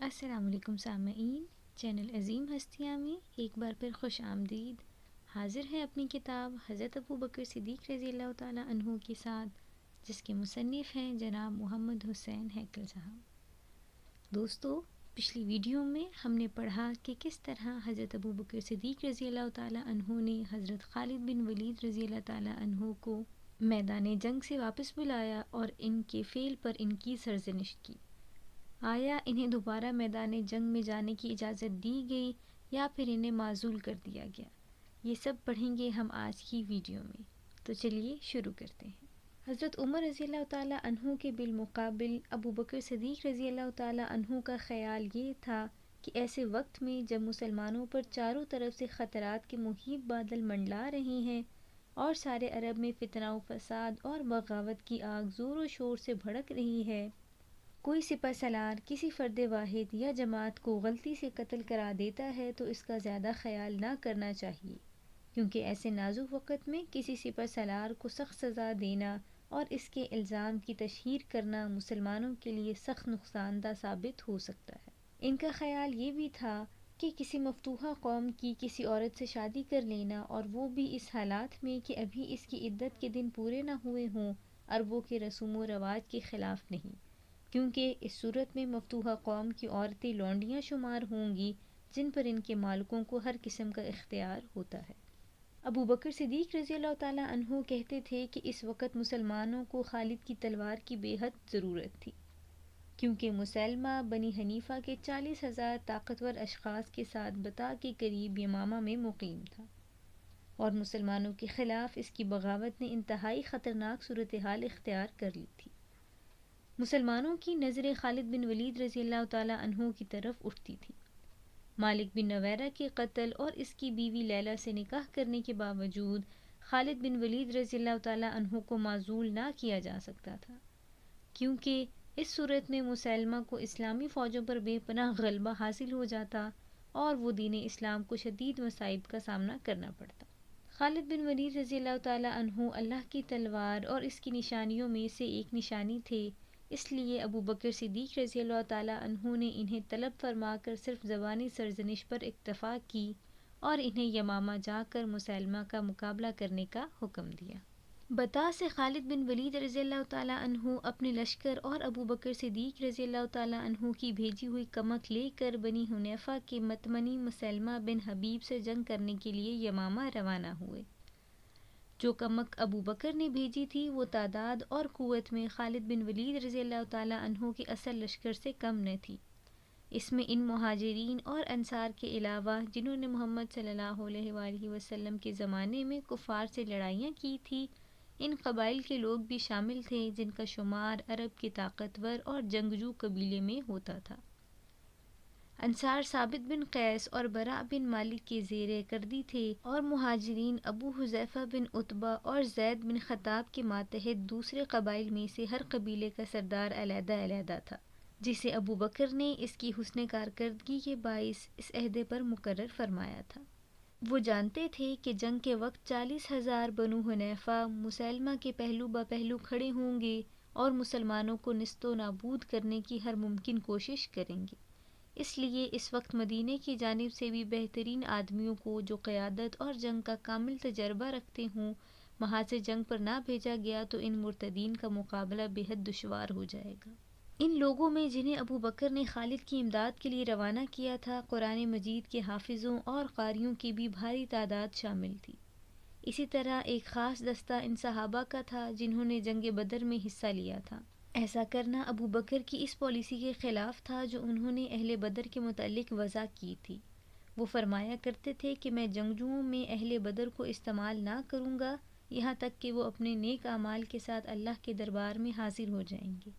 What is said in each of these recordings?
السلام علیکم سامعین، چینل عظیم ہستیاں میں ایک بار پھر خوش آمدید۔ حاضر ہے اپنی کتاب حضرت ابو بکر صدیق رضی اللہ تعالیٰ عنہ کے ساتھ، جس کے مصنف ہیں جناب محمد حسین ہیکل صاحب۔ دوستو، پچھلی ویڈیو میں ہم نے پڑھا کہ کس طرح حضرت ابو بکر صدیق رضی اللہ تعالیٰ عنہ نے حضرت خالد بن ولید رضی اللہ تعالیٰ عنہ کو میدان جنگ سے واپس بلایا اور ان کے فعل پر ان کی سرزنش کی۔ آیا انہیں دوبارہ میدان جنگ میں جانے کی اجازت دی گئی یا پھر انہیں معزول کر دیا گیا؟ یہ سب پڑھیں گے ہم آج کی ویڈیو میں، تو چلیے شروع کرتے ہیں۔ حضرت عمر رضی اللہ تعالیٰ عنہ کے بالمقابل ابو بکر صدیق رضی اللہ تعالیٰ عنہ کا خیال یہ تھا کہ ایسے وقت میں جب مسلمانوں پر چاروں طرف سے خطرات کے مہیب بادل منڈلا رہے ہیں اور سارے عرب میں فتنہ و فساد اور بغاوت کی آگ زور و شور سے بھڑک رہی ہے، کوئی سپہ سالار کسی فرد واحد یا جماعت کو غلطی سے قتل کرا دیتا ہے تو اس کا زیادہ خیال نہ کرنا چاہیے، کیونکہ ایسے نازک وقت میں کسی سپہ سالار کو سخت سزا دینا اور اس کے الزام کی تشہیر کرنا مسلمانوں کے لیے سخت نقصان دہ ثابت ہو سکتا ہے۔ ان کا خیال یہ بھی تھا کہ کسی مفتوحہ قوم کی کسی عورت سے شادی کر لینا، اور وہ بھی اس حالات میں کہ ابھی اس کی عدت کے دن پورے نہ ہوئے ہوں، عربوں کے رسوم و رواج کے خلاف نہیں، کیونکہ اس صورت میں مفتوحہ قوم کی عورتیں لونڈیاں شمار ہوں گی جن پر ان کے مالکوں کو ہر قسم کا اختیار ہوتا ہے۔ ابو بکر صدیق رضی اللہ تعالیٰ عنہ کہتے تھے کہ اس وقت مسلمانوں کو خالد کی تلوار کی بے حد ضرورت تھی، کیونکہ مسلمہ بنی حنیفہ کے 40,000 طاقتور اشخاص کے ساتھ بتا کے قریب یمامہ میں مقیم تھا، اور مسلمانوں کے خلاف اس کی بغاوت نے انتہائی خطرناک صورتحال اختیار کر لی تھی۔ مسلمانوں کی نظریں خالد بن ولید رضی اللہ تعالیٰ عنہ کی طرف اٹھتی تھی۔ مالک بن نویرہ کے قتل اور اس کی بیوی لیلہ سے نکاح کرنے کے باوجود خالد بن ولید رضی اللہ تعالیٰ عنہ کو معزول نہ کیا جا سکتا تھا، کیونکہ اس صورت میں مسلمہ کو اسلامی فوجوں پر بے پناہ غلبہ حاصل ہو جاتا اور وہ دین اسلام کو شدید مصائب کا سامنا کرنا پڑتا۔ خالد بن ولید رضی اللہ تعالیٰ عنہ اللہ کی تلوار اور اس کی نشانیوں میں سے ایک نشانی تھے، اس لیے ابو بکر صدیق رضی اللہ تعالیٰ عنہ نے انہیں طلب فرما کر صرف زبانی سرزنش پر اکتفا کی اور انہیں یمامہ جا کر مسلمہ کا مقابلہ کرنے کا حکم دیا۔ بتا سے خالد بن ولید رضی اللہ تعالیٰ عنہ اپنے لشکر اور ابو بکر صدیق رضی اللہ تعالیٰ عنہ کی بھیجی ہوئی کمک لے کر بنی حنیفہ کے متمنی مسلمہ بن حبیب سے جنگ کرنے کے لیے یمامہ روانہ ہوئے۔ جو کمک ابو بکر نے بھیجی تھی وہ تعداد اور قوت میں خالد بن ولید رضی اللہ تعالیٰ عنہ کے اصل لشکر سے کم نہ تھی۔ اس میں ان مہاجرین اور انصار کے علاوہ جنہوں نے محمد صلی اللہ علیہ وآلہ وسلم کے زمانے میں کفار سے لڑائیاں کی تھی، ان قبائل کے لوگ بھی شامل تھے جن کا شمار عرب کے طاقتور اور جنگجو قبیلے میں ہوتا تھا۔ انصار ثابت بن قیس اور براء بن مالک کے زیر کردی تھے، اور مہاجرین ابو حذیفہ بن عتبہ اور زید بن خطاب کے ماتحت دوسرے قبائل میں سے ہر قبیلے کا سردار علیحدہ علیحدہ تھا، جسے ابو بکر نے اس کی حسن کارکردگی کے باعث اس عہدے پر مقرر فرمایا تھا۔ وہ جانتے تھے کہ جنگ کے وقت 40,000 بنو حنیفہ مسلمہ کے پہلو بہ پہلو کھڑے ہوں گے اور مسلمانوں کو نیست و نابود کرنے کی ہر ممکن کوشش کریں گے، اس لیے اس وقت مدینے کی جانب سے بھی بہترین آدمیوں کو جو قیادت اور جنگ کا کامل تجربہ رکھتے ہوں وہاں سے جنگ پر نہ بھیجا گیا تو ان مرتدین کا مقابلہ بے حد دشوار ہو جائے گا۔ ان لوگوں میں جنہیں ابو بکر نے خالد کی امداد کے لیے روانہ کیا تھا، قرآن مجید کے حافظوں اور قاریوں کی بھی بھاری تعداد شامل تھی۔ اسی طرح ایک خاص دستہ ان صحابہ کا تھا جنہوں نے جنگ بدر میں حصہ لیا تھا۔ ایسا کرنا ابو بکر کی اس پالیسی کے خلاف تھا جو انہوں نے اہل بدر کے متعلق وضع کی تھی۔ وہ فرمایا کرتے تھے کہ میں جنگجوؤں میں اہل بدر کو استعمال نہ کروں گا یہاں تک کہ وہ اپنے نیک اعمال کے ساتھ اللہ کے دربار میں حاضر ہو جائیں گے،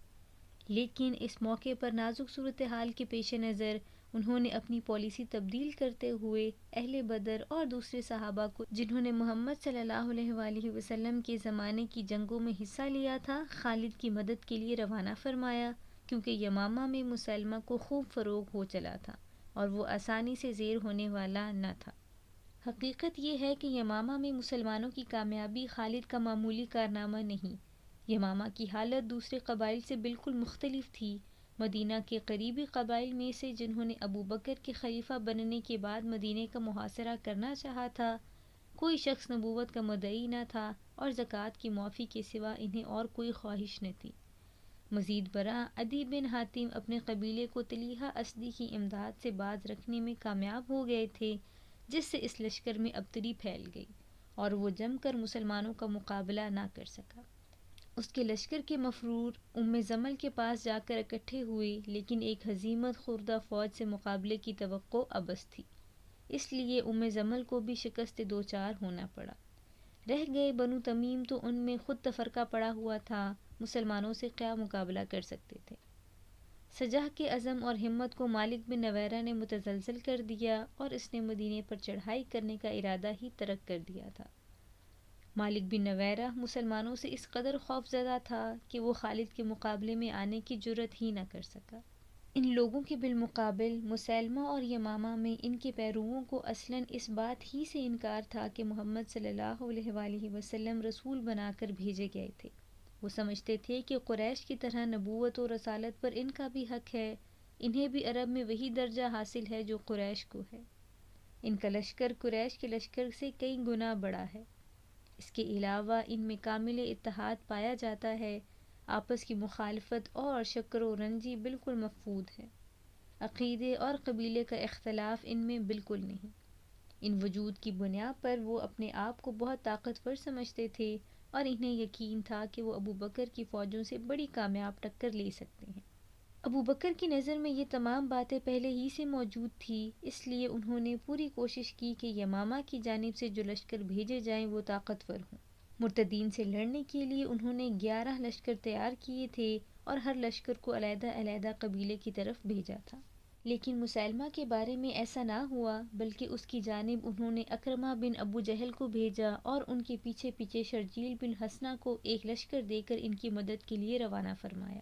لیکن اس موقع پر نازک صورتحال کے پیش نظر انہوں نے اپنی پالیسی تبدیل کرتے ہوئے اہل بدر اور دوسرے صحابہ کو جنہوں نے محمد صلی اللہ علیہ وآلہ وسلم کے زمانے کی جنگوں میں حصہ لیا تھا خالد کی مدد کے لیے روانہ فرمایا، کیونکہ یمامہ میں مسلمہ کو خوب فروغ ہو چلا تھا اور وہ آسانی سے زیر ہونے والا نہ تھا۔ حقیقت یہ ہے کہ یمامہ میں مسلمانوں کی کامیابی خالد کا معمولی کارنامہ نہیں، یمامہ کی حالت دوسرے قبائل سے بالکل مختلف تھی، مدینہ کے قریبی قبائل میں سے جنہوں نے ابو بکر کے خلیفہ بننے کے بعد مدینہ کا محاصرہ کرنا چاہا تھا، کوئی شخص نبوت کا مدعی نہ تھا اور زکوٰۃ کی معافی کے سوا انہیں اور کوئی خواہش نہ تھی۔ مزید برآں عدی بن حاتم اپنے قبیلے کو طلیحہ اسدی کی امداد سے باز رکھنے میں کامیاب ہو گئے تھے، جس سے اس لشکر میں ابتری پھیل گئی اور وہ جم کر مسلمانوں کا مقابلہ نہ کر سکا۔ اس کے لشکر کے مفرور زمل کے پاس جا کر اکٹھے ہوئے، لیکن ایک ہزیمت خوردہ فوج سے مقابلے کی توقع عبث تھی، اس لیے زمل کو بھی شکست دوچار ہونا پڑا۔ رہ گئے بنو تمیم تو ان میں خود تفرقہ پڑا ہوا تھا، مسلمانوں سے کیا مقابلہ کر سکتے تھے۔ سجح کے عزم اور ہمت کو مالک بن نویرہ نے متزلزل کر دیا اور اس نے مدینے پر چڑھائی کرنے کا ارادہ ہی ترک کر دیا تھا۔ مالک بن نویرہ مسلمانوں سے اس قدر خوف زدہ تھا کہ وہ خالد کے مقابلے میں آنے کی جرأت ہی نہ کر سکا۔ ان لوگوں کے بالمقابل مسیلمہ اور یمامہ میں ان کے پیرووں کو اصلاً اس بات ہی سے انکار تھا کہ محمد صلی اللہ علیہ وآلہ وسلم رسول بنا کر بھیجے گئے تھے۔ وہ سمجھتے تھے کہ قریش کی طرح نبوت و رسالت پر ان کا بھی حق ہے، انہیں بھی عرب میں وہی درجہ حاصل ہے جو قریش کو ہے۔ ان کا لشکر قریش کے لشکر سے کئی گنا بڑا ہے۔ اس کے علاوہ ان میں کامل اتحاد پایا جاتا ہے، آپس کی مخالفت اور شکر و رنجی بالکل مفقود ہے، عقیدے اور قبیلے کا اختلاف ان میں بالکل نہیں۔ ان وجود کی بنیاد پر وہ اپنے آپ کو بہت طاقتور سمجھتے تھے اور انہیں یقین تھا کہ وہ ابو بکر کی فوجوں سے بڑی کامیاب ٹکر لے سکتے ہیں۔ ابو بکر کی نظر میں یہ تمام باتیں پہلے ہی سے موجود تھی، اس لیے انہوں نے پوری کوشش کی کہ یمامہ کی جانب سے جو لشکر بھیجے جائیں وہ طاقتور ہوں۔ مرتدین سے لڑنے کے لیے انہوں نے 11 لشکر تیار کیے تھے اور ہر لشکر کو علیحدہ علیحدہ قبیلے کی طرف بھیجا تھا، لیکن مسیلمہ کے بارے میں ایسا نہ ہوا، بلکہ اس کی جانب انہوں نے اکرمہ بن ابو جہل کو بھیجا اور ان کے پیچھے پیچھے شرجیل بن حسنہ کو ایک لشکر دے کر ان کی مدد کے لیے روانہ فرمایا۔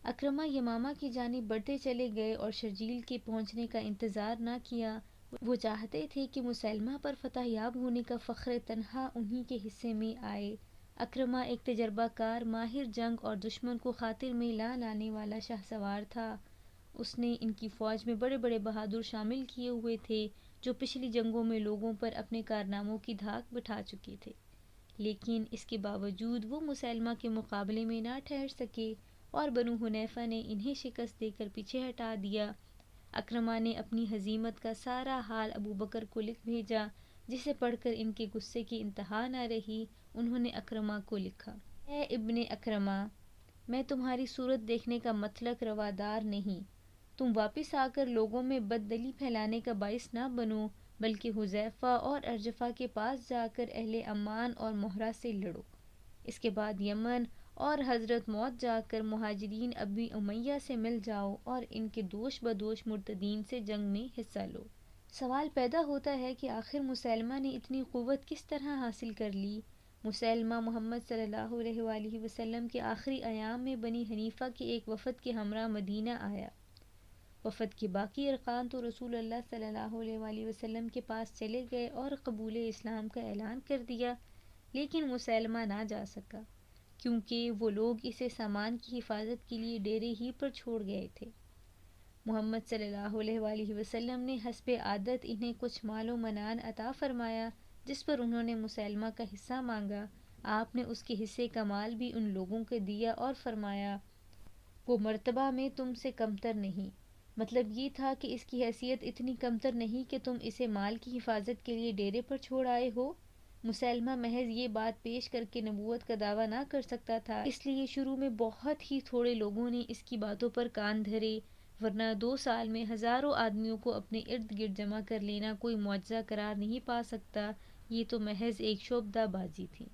اکرمہ یمامہ کی جانب بڑھتے چلے گئے اور شرجیل کے پہنچنے کا انتظار نہ کیا۔ وہ چاہتے تھے کہ مسیلمہ پر فتح یاب ہونے کا فخر تنہا انہی کے حصے میں آئے۔ اکرمہ ایک تجربہ کار، ماہر جنگ اور دشمن کو خاطر میں لانے والا شاہ سوار تھا۔ اس نے ان کی فوج میں بڑے بڑے بہادر شامل کیے ہوئے تھے جو پچھلی جنگوں میں لوگوں پر اپنے کارناموں کی دھاک بٹھا چکے تھے، لیکن اس کے باوجود وہ مسیلمہ کے مقابلے میں نہ ٹھہر سکے اور بنو حنیفہ نے انہیں شکست دے کر پیچھے ہٹا دیا۔ اکرمہ نے اپنی ہزیمت کا سارا حال ابو بکر کو لکھ بھیجا، جسے پڑھ کر ان کے غصے کی انتہا نہ رہی۔ انہوں نے اکرمہ کو لکھا، اے ابن اکرمہ، میں تمہاری صورت دیکھنے کا مطلق روادار نہیں، تم واپس آ کر لوگوں میں بددلی پھیلانے کا باعث نہ بنو، بلکہ حذیفہ اور ارجفہ کے پاس جا کر اہل عمان اور مہرہ سے لڑو، اس کے بعد یمن اور حضرت موت جا کر مہاجرین ابی امیہ سے مل جاؤ اور ان کے دوش بدوش مرتدین سے جنگ میں حصہ لو۔ سوال پیدا ہوتا ہے کہ آخر مسیلمہ نے اتنی قوت کس طرح حاصل کر لی؟ مسیلمہ محمد صلی اللہ علیہ وآلہ وسلم کے آخری ایام میں بنی حنیفہ کے ایک وفد کے ہمراہ مدینہ آیا۔ وفد کے باقی ارکان تو رسول اللہ صلی اللہ علیہ وآلہ وسلم کے پاس چلے گئے اور قبول اسلام کا اعلان کر دیا، لیکن مسیلمہ نہ جا سکا، کیونکہ وہ لوگ اسے سامان کی حفاظت کے لیے ڈیرے ہی پر چھوڑ گئے تھے۔ محمد صلی اللہ علیہ وآلہ وسلم نے حسب عادت انہیں کچھ مال و منان عطا فرمایا، جس پر انہوں نے مسیلمہ کا حصہ مانگا۔ آپ نے اس کے حصے کا مال بھی ان لوگوں کو دیا اور فرمایا، وہ مرتبہ میں تم سے کمتر نہیں، مطلب یہ تھا کہ اس کی حیثیت اتنی کمتر نہیں کہ تم اسے مال کی حفاظت کے لیے ڈیرے پر چھوڑ آئے ہو۔ مسیلمہ محض یہ بات پیش کر کے نبوت کا دعویٰ نہ کر سکتا تھا، اس لیے شروع میں بہت ہی تھوڑے لوگوں نے اس کی باتوں پر کان دھرے، ورنہ 2 سال میں ہزاروں آدمیوں کو اپنے ارد گرد جمع کر لینا کوئی معجزہ قرار نہیں پا سکتا، یہ تو محض ایک شعبدہ بازی تھی۔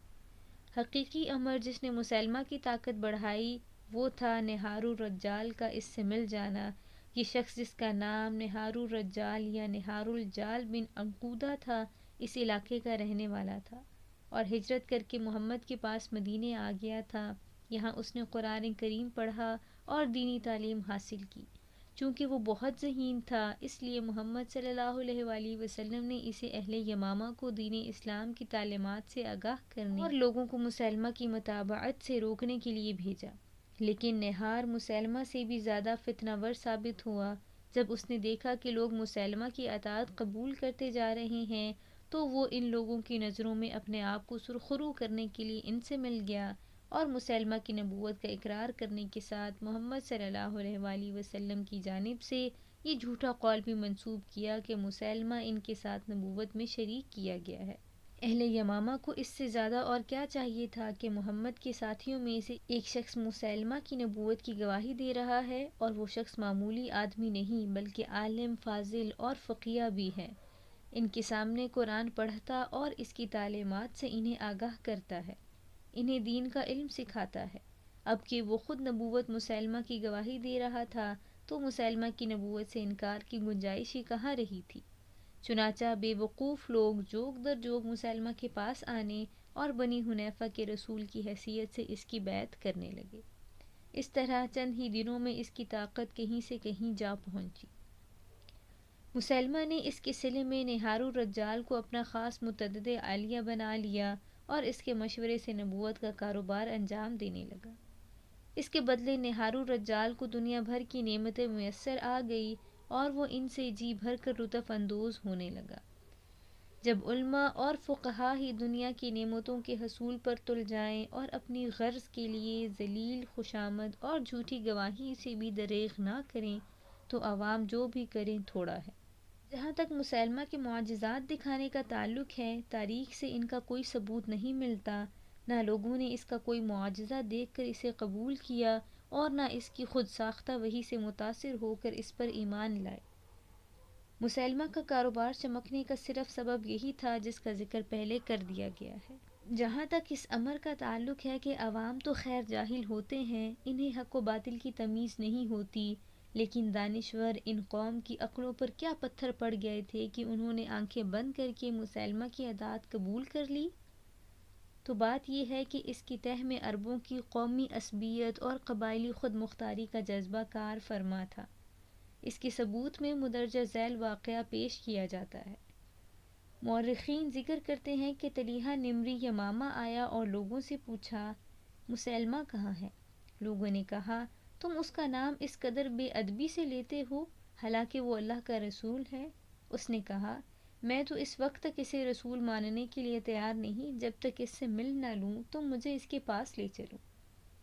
حقیقی امر جس نے مسیلمہ کی طاقت بڑھائی وہ تھا نہار الرجال کا اس سے مل جانا۔ یہ شخص جس کا نام نہار الرجال یا نہار الجال بن عنقودہ تھا، اس علاقے کا رہنے والا تھا اور ہجرت کر کے محمد کے پاس مدینے آ گیا تھا۔ یہاں اس نے قرآن کریم پڑھا اور دینی تعلیم حاصل کی۔ چونکہ وہ بہت ذہین تھا، اس لیے محمد صلی اللہ علیہ وآلہ وسلم نے اسے اہل یمامہ کو دین اسلام کی تعلیمات سے آگاہ کرنے اور لوگوں کو مسیلمہ کی متابعت سے روکنے کے لیے بھیجا۔ لیکن نہار مسیلمہ سے بھی زیادہ فتنہ ور ثابت ہوا۔ جب اس نے دیکھا کہ لوگ مسیلمہ کی اطاعت قبول کرتے جا رہے ہیں تو وہ ان لوگوں کی نظروں میں اپنے آپ کو سرخرو کرنے کے لیے ان سے مل گیا اور مسیلمہ کی نبوت کا اقرار کرنے کے ساتھ محمد صلی اللہ علیہ وآلہ وسلم کی جانب سے یہ جھوٹا قول بھی منسوب کیا کہ مسیلمہ ان کے ساتھ نبوت میں شریک کیا گیا ہے۔ اہل یمامہ کو اس سے زیادہ اور کیا چاہیے تھا کہ محمد کے ساتھیوں میں سے ایک شخص مسیلمہ کی نبوت کی گواہی دے رہا ہے اور وہ شخص معمولی آدمی نہیں بلکہ عالم، فاضل اور فقیہ بھی ہے، ان کے سامنے قرآن پڑھتا اور اس کی تعلیمات سے انہیں آگاہ کرتا ہے، انہیں دین کا علم سکھاتا ہے۔ اب کہ وہ خود نبوت مسیلمہ کی گواہی دے رہا تھا تو مسیلمہ کی نبوت سے انکار کی گنجائش ہی کہاں رہی تھی؟ چنانچہ بے وقوف لوگ جوگ در جوگ مسیلمہ کے پاس آنے اور بنی حنیفہ کے رسول کی حیثیت سے اس کی بیعت کرنے لگے۔ اس طرح چند ہی دنوں میں اس کی طاقت کہیں سے کہیں جا پہنچی۔ مسیلمہ نے اس کے صلے میں نہار الرجال کو اپنا خاص متدد عالیہ بنا لیا اور اس کے مشورے سے نبوت کا کاروبار انجام دینے لگا۔ اس کے بدلے نہار الرجال کو دنیا بھر کی نعمتیں میسر آ گئی اور وہ ان سے جی بھر کر لطف اندوز ہونے لگا۔ جب علماء اور فقہا ہی دنیا کی نعمتوں کے حصول پر تل جائیں اور اپنی غرض کے لیے ذلیل خوشامد اور جھوٹی گواہی سے بھی دریغ نہ کریں تو عوام جو بھی کریں تھوڑا ہے۔ جہاں تک مسیلمہ کے معجزات دکھانے کا تعلق ہے، تاریخ سے ان کا کوئی ثبوت نہیں ملتا، نہ لوگوں نے اس کا کوئی معجزہ دیکھ کر اسے قبول کیا اور نہ اس کی خود ساختہ وحی سے متاثر ہو کر اس پر ایمان لائے۔ مسیلمہ کا کاروبار چمکنے کا صرف سبب یہی تھا جس کا ذکر پہلے کر دیا گیا ہے۔ جہاں تک اس امر کا تعلق ہے کہ عوام تو خیر جاہل ہوتے ہیں، انہیں حق و باطل کی تمیز نہیں ہوتی، لیکن دانشور ان قوم کی عقلوں پر کیا پتھر پڑ گئے تھے کہ انہوں نے آنکھیں بند کر کے مسیلمہ کی اطاعت قبول کر لی؟ تو بات یہ ہے کہ اس کی تہ میں عربوں کی قومی عصبیت اور قبائلی خود مختاری کا جذبہ کار فرما تھا۔ اس کے ثبوت میں مندرجہ ذیل واقعہ پیش کیا جاتا ہے۔ مورخین ذکر کرتے ہیں کہ طلیحہ نمری یمامہ آیا اور لوگوں سے پوچھا، مسیلمہ کہاں ہے؟ لوگوں نے کہا، تم اس کا نام اس قدر بے ادبی سے لیتے ہو حالانکہ وہ اللہ کا رسول ہے۔ اس نے کہا، میں تو اس وقت تک اسے رسول ماننے کے لیے تیار نہیں جب تک اس سے مل نہ لوں، تم مجھے اس کے پاس لے چلو۔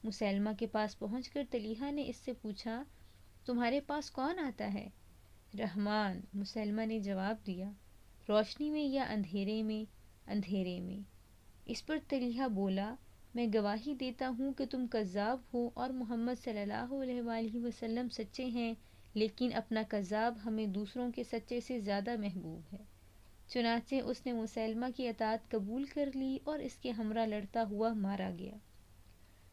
مسیلمہ کے پاس پہنچ کر طلیحہ نے اس سے پوچھا، تمہارے پاس کون آتا ہے؟ رحمان، مسیلمہ نے جواب دیا، روشنی میں یا اندھیرے میں؟ اندھیرے میں۔ اس پر طلیحہ بولا، میں گواہی دیتا ہوں کہ تم کذاب ہو اور محمد صلی اللہ علیہ وآلہ وسلم سچے ہیں، لیکن اپنا کذاب ہمیں دوسروں کے سچے سے زیادہ محبوب ہے۔ چنانچہ اس نے مسیلمہ کی اطاعت قبول کر لی اور اس کے ہمراہ لڑتا ہوا مارا گیا۔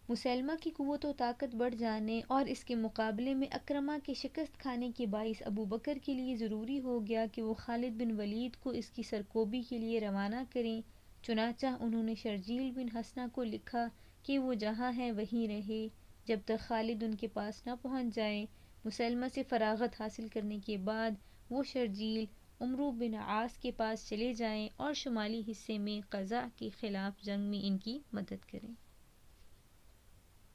مسیلمہ کی قوت و طاقت بڑھ جانے اور اس کے مقابلے میں اکرمہ کے شکست کھانے کے باعث ابو بکر کے لیے ضروری ہو گیا کہ وہ خالد بن ولید کو اس کی سرکوبی کے لیے روانہ کریں۔ چنانچہ انہوں نے شرجیل بن حسنہ کو لکھا کہ وہ جہاں ہیں وہیں رہے جب تک خالد ان کے پاس نہ پہنچ جائیں۔ مسیلمہ سے فراغت حاصل کرنے کے بعد وہ شرجیل عمرو بن عاص کے پاس چلے جائیں اور شمالی حصے میں قزح کے خلاف جنگ میں ان کی مدد کریں۔